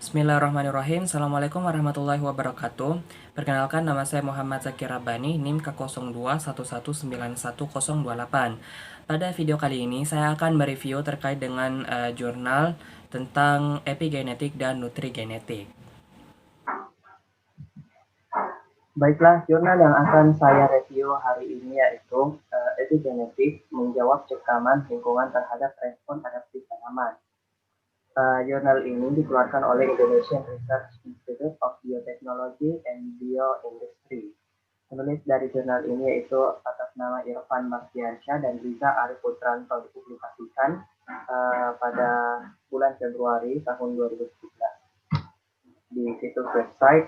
Bismillahirrahmanirrahim. Assalamualaikum warahmatullahi wabarakatuh. Perkenalkan, nama saya Muhammad Zakir Rabbani, NIM K0211911028. Pada video kali ini saya akan mereview terkait dengan jurnal tentang epigenetik dan nutrigenetik. Baiklah, jurnal yang akan saya review hari ini yaitu Epigenetik menjawab cekaman lingkungan terhadap respon adaptif tanaman. Jurnal ini dikeluarkan oleh Indonesian Research Institute of Biotechnology and Bioindustry. Penulis dari jurnal ini yaitu atas nama Irfan Mardiansyah dan Riza Arif Putranto dipublikasikan pada bulan Februari tahun 2017 di situs website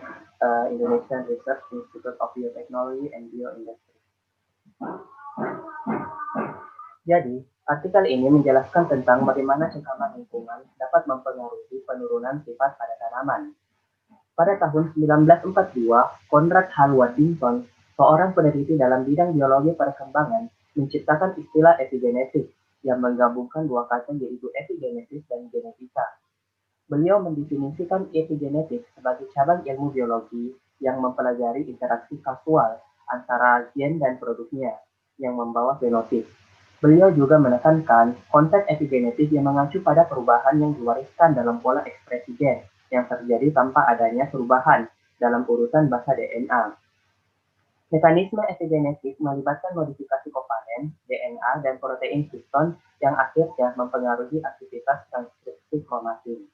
Indonesian Research Institute of Biotechnology and Bioindustry. Jadi, artikel ini menjelaskan tentang bagaimana cekaman lingkungan dapat mempengaruhi penurunan sifat pada tanaman. Pada tahun 1942, Conrad Hall Waddington, seorang peneliti dalam bidang biologi perkembangan, menciptakan istilah epigenetik yang menggabungkan dua kata yaitu epigenetis dan genetika. Beliau mendefinisikan epigenetik sebagai cabang ilmu biologi yang mempelajari interaksi kasual antara gen dan produknya yang membawa fenotip. Beliau juga menekankan konsep epigenetik yang mengacu pada perubahan yang diwariskan dalam pola ekspresi gen yang terjadi tanpa adanya perubahan dalam urutan basa DNA. Mekanisme epigenetik melibatkan modifikasi kovalen, DNA, dan protein histon yang akhirnya mempengaruhi aktivitas transkripsi kromatin.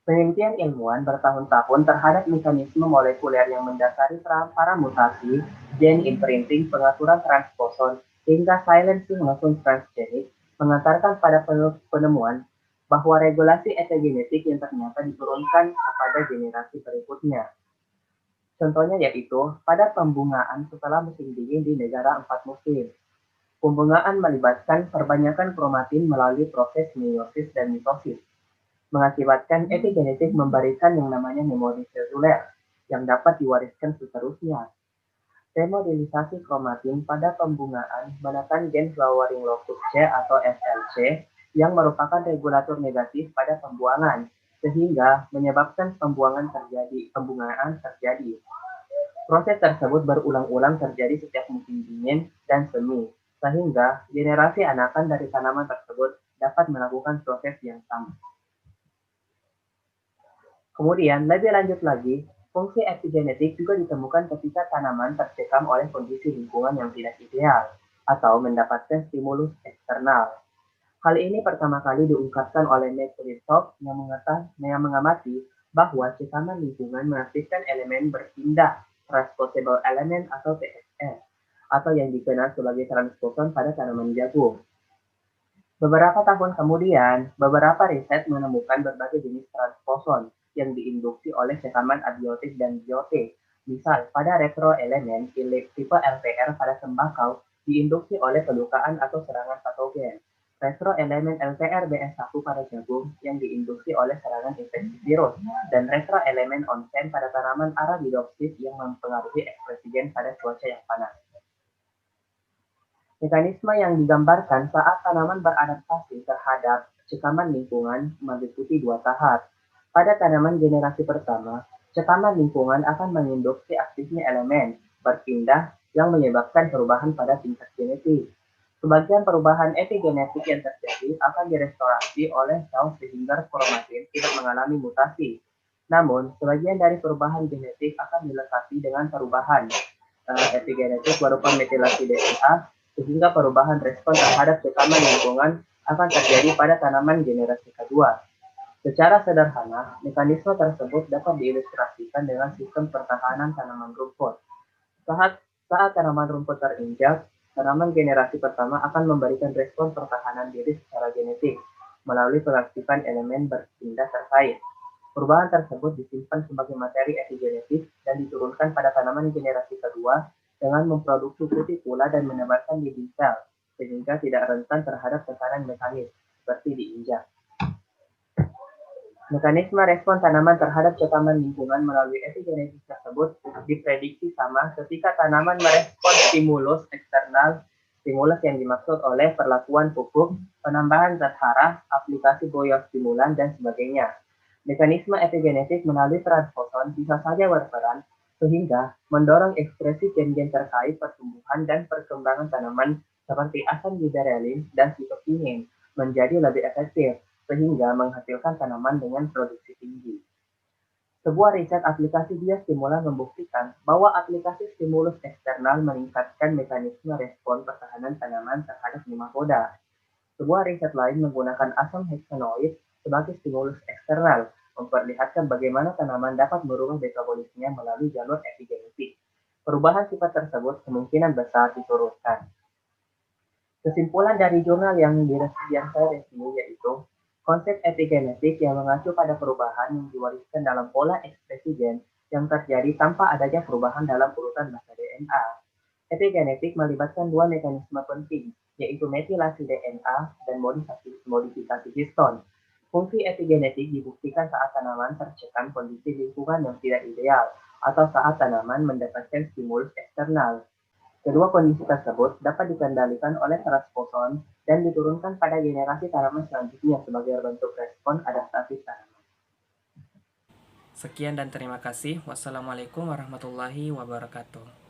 Penelitian ilmuwan bertahun-tahun terhadap mekanisme molekuler yang mendasari para mutasi, gen imprinting, pengaturan transposon, hingga silencing maupun transgenik mengantarkan pada penemuan bahwa regulasi epigenetik yang ternyata diturunkan kepada generasi berikutnya. Contohnya yaitu pada pembungaan setelah musim dingin di negara 4 musim. Pembungaan melibatkan perbanyakan kromatin melalui proses meiosis dan mitosis, mengakibatkan epigenetik memberikan yang namanya memori seluler yang dapat diwariskan seterusnya. Remodelisasi kromatin pada pembungaan menekan gen flowering locus C atau FLC yang merupakan regulator negatif pada pembuangan, sehingga menyebabkan pembungaan terjadi. Proses tersebut berulang-ulang terjadi setiap musim dingin dan semi, sehingga generasi anakan dari tanaman tersebut dapat melakukan proses yang sama. Kemudian, lebih lanjut lagi, fungsi epigenetik juga ditemukan ketika tanaman tercekam oleh kondisi lingkungan yang tidak ideal atau mendapatkan stimulus eksternal. Hal ini pertama kali diungkapkan oleh Matt Ritov yang mengamati bahwa cekaman lingkungan mengaktifkan elemen berpindah transposable element atau TSE, atau yang dikenal sebagai transposon pada tanaman jagung. Beberapa tahun kemudian, beberapa riset menemukan berbagai jenis transposon yang diinduksi oleh cekaman abiotik dan biotik. Misal, pada retroelemen tipe LPR pada tembakau diinduksi oleh pelukaan atau serangan patogen. Retroelemen LPR BS1 pada jagung yang diinduksi oleh serangan infeksi virus, dan retroelemen onsen pada tanaman Arabidopsis yang mempengaruhi ekspresi gen pada cuaca yang panas. Mekanisme yang digambarkan saat tanaman beradaptasi terhadap cekaman lingkungan meliputi dua tahap. Pada tanaman generasi pertama, cekaman lingkungan akan menginduksi aktifnya elemen berpindah yang menyebabkan perubahan pada tingkat genetik. Sebagian perubahan epigenetik yang terjadi akan direstorasi oleh sel sehingga kromatin tidak mengalami mutasi. Namun, sebagian dari perubahan genetik akan dilengkapi dengan perubahan epigenetik berupa metilasi DNA, sehingga perubahan respon terhadap cekaman lingkungan akan terjadi pada tanaman generasi kedua. Secara sederhana, mekanisme tersebut dapat diilustrasikan dengan sistem pertahanan tanaman rumput. Saat tanaman rumput terinjak, tanaman generasi pertama akan memberikan respon pertahanan diri secara genetik melalui pengaktifan elemen berpindah terkait. Perubahan tersebut disimpan sebagai materi epigenetik dan diturunkan pada tanaman generasi kedua dengan memproduksi kutikula dan menebarkan dinding sel, sehingga tidak rentan terhadap tekanan mekanis, seperti diinjak. Mekanisme respon tanaman terhadap cekaman lingkungan melalui epigenetik tersebut diprediksi sama ketika tanaman merespon stimulus eksternal Stimulus yang dimaksud oleh perlakuan pupuk, penambahan zat hara, aplikasi biostimulan, dan sebagainya. Mekanisme epigenetik melalui transposon bisa saja berperan sehingga mendorong ekspresi gen-gen terkait pertumbuhan dan perkembangan tanaman seperti asam giberelin dan sitokinin menjadi lebih efektif sehingga menghasilkan tanaman dengan produksi tinggi. Sebuah riset aplikasi biostimulan membuktikan bahwa aplikasi stimulus eksternal meningkatkan mekanisme respon pertahanan tanaman terhadap nematoda. Sebuah riset lain menggunakan asam heksanoid sebagai stimulus eksternal, memperlihatkan bagaimana tanaman dapat merubah metabolisme melalui jalur epigenetik. Perubahan sifat tersebut kemungkinan besar diturunkan. Kesimpulan dari jurnal yang saya review yaitu konsep epigenetik yang mengacu pada perubahan yang diwariskan dalam pola ekspresi gen yang terjadi tanpa adanya perubahan dalam urutan basa DNA. Epigenetik melibatkan dua mekanisme penting, yaitu metilasi DNA dan modifikasi histon. Fungsi epigenetik dibuktikan saat tanaman tercekam kondisi lingkungan yang tidak ideal atau saat tanaman mendapatkan stimulus eksternal. Kedua kondisi tersebut dapat dikendalikan oleh transposon dan diturunkan pada generasi tanaman selanjutnya sebagai bentuk respon adaptasi tanaman. Sekian dan terima kasih. Wassalamualaikum warahmatullahi wabarakatuh.